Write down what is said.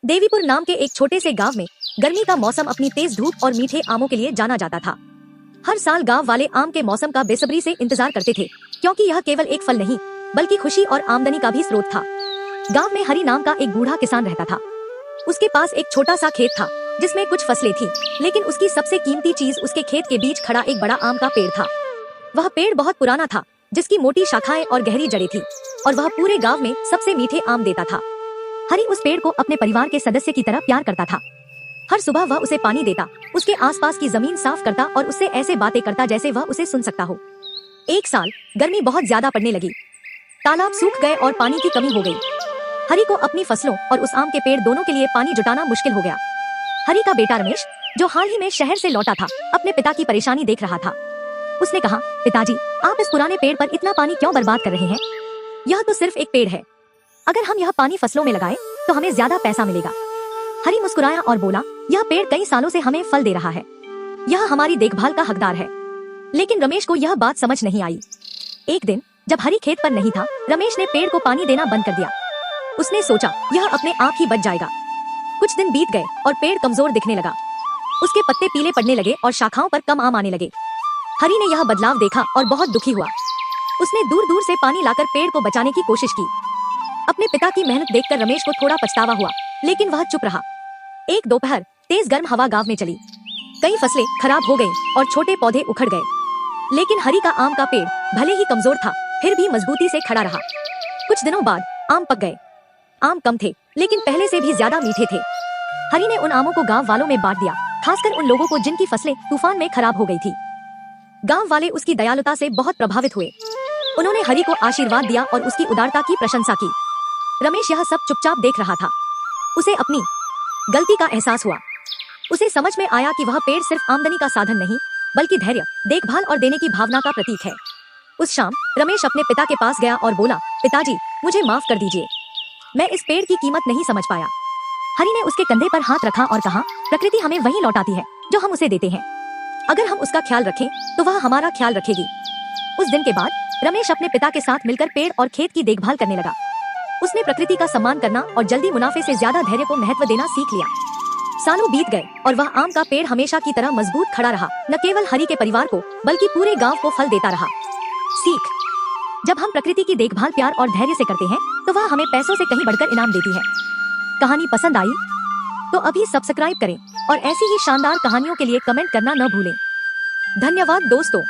देवीपुर नाम के एक छोटे से गांव में गर्मी का मौसम अपनी तेज धूप और मीठे आमों के लिए जाना जाता था। हर साल गांव वाले आम के मौसम का बेसब्री से इंतजार करते थे, क्योंकि यह केवल एक फल नहीं बल्कि खुशी और आमदनी का भी स्रोत था। गांव में हरि नाम का एक बूढ़ा किसान रहता था। उसके पास एक छोटा सा खेत था जिसमें कुछ फसलें थी, लेकिन उसकी सबसे कीमती चीज उसके खेत के बीच खड़ा एक बड़ा आम का पेड़ था। वह पेड़ बहुत पुराना था, जिसकी मोटी शाखाएं और गहरी जड़ें थी, और वह पूरे गांव में सबसे मीठे आम देता था। हरि उस पेड़ को अपने परिवार के सदस्य की तरह प्यार करता था। हर सुबह वह उसे पानी देता, उसके आसपास की जमीन साफ करता और उससे ऐसे बातें करता जैसे वह उसे सुन सकता हो। एक साल गर्मी बहुत ज्यादा पड़ने लगी। तालाब सूख गए और पानी की कमी हो गई। हरि को अपनी फसलों और उस आम के पेड़ दोनों के लिए पानी जुटाना मुश्किल हो गया। हरि का बेटा रमेश, जो हाल ही में शहर से लौटा था, अपने पिता की परेशानी देख रहा था। उसने कहा, पिताजी, आप इस पुराने पेड़ पर इतना पानी क्यों बर्बाद कर रहे हैं? यह तो सिर्फ एक पेड़ है। अगर हम यह पानी फसलों में लगाएं, तो हमें ज्यादा पैसा मिलेगा। हरि मुस्कुराया और बोला, यह पेड़ कई सालों से हमें फल दे रहा है। यह हमारी देखभाल का हकदार है। लेकिन रमेश को यह बात समझ नहीं आई। एक दिन जब हरि खेत पर नहीं था, रमेश ने पेड़ को पानी देना बंद कर दिया। उसने सोचा, यह अपने आप ही बच जाएगा। कुछ दिन बीत गए और पेड़ कमजोर दिखने लगा। उसके पत्ते पीले पड़ने लगे और शाखाओं पर कम आम आने लगे। हरि ने यह बदलाव देखा और बहुत दुखी हुआ। उसने दूर दूर से पानी लाकर पेड़ को बचाने की कोशिश की। अपने पिता की मेहनत देखकर रमेश को थोड़ा पछतावा हुआ, लेकिन वह चुप रहा। एक दोपहर तेज गर्म हवा गांव में चली। कई फसलें खराब हो गईं और छोटे पौधे उखड़ गए। लेकिन हरि का आम का पेड़ भले ही कमजोर था, फिर भी मजबूती से खड़ा रहा। कुछ दिनों बाद आम पक गए। आम कम थे, लेकिन पहले से भी ज्यादा मीठे थे। हरि ने उन आमों को गांव वालों में बांट दिया, खासकर उन लोगों को जिनकी फसलें तूफान में खराब हो गई थी। गांव वाले उसकी दयालुता से बहुत प्रभावित हुए। उन्होंने हरि को आशीर्वाद दिया और उसकी उदारता की प्रशंसा की। रमेश यह सब चुपचाप देख रहा था। उसे अपनी गलती का एहसास हुआ। उसे समझ में आया कि वह पेड़ सिर्फ आमदनी का साधन नहीं, बल्कि धैर्य, देखभाल और देने की भावना का प्रतीक है। उस शाम रमेश अपने पिता के पास गया और बोला, पिताजी, मुझे माफ कर दीजिए। मैं इस पेड़ की कीमत नहीं समझ पाया। हरि ने उसके कंधे पर हाथ रखा और कहा, प्रकृति हमें वही लौटाती है जो हम उसे देते हैं। अगर हम उसका ख्याल रखें, तो वह हमारा ख्याल रखेगी। उस दिन के बाद रमेश अपने पिता के साथ मिलकर पेड़ और खेत की देखभाल करने लगा। उसने प्रकृति का सम्मान करना और जल्दी मुनाफे से ज्यादा धैर्य को महत्व देना सीख लिया। सालों बीत गए और वह आम का पेड़ हमेशा की तरह मजबूत खड़ा रहा, न केवल हरि के परिवार को बल्कि पूरे गांव को फल देता रहा। सीख: जब हम प्रकृति की देखभाल प्यार और धैर्य से करते हैं, तो वह हमें पैसों से कहीं बढ़कर इनाम देती है। कहानी पसंद आई तो अभी सब्सक्राइब करें और ऐसी ही शानदार कहानियों के लिए कमेंट करना न भूलें। धन्यवाद दोस्तों।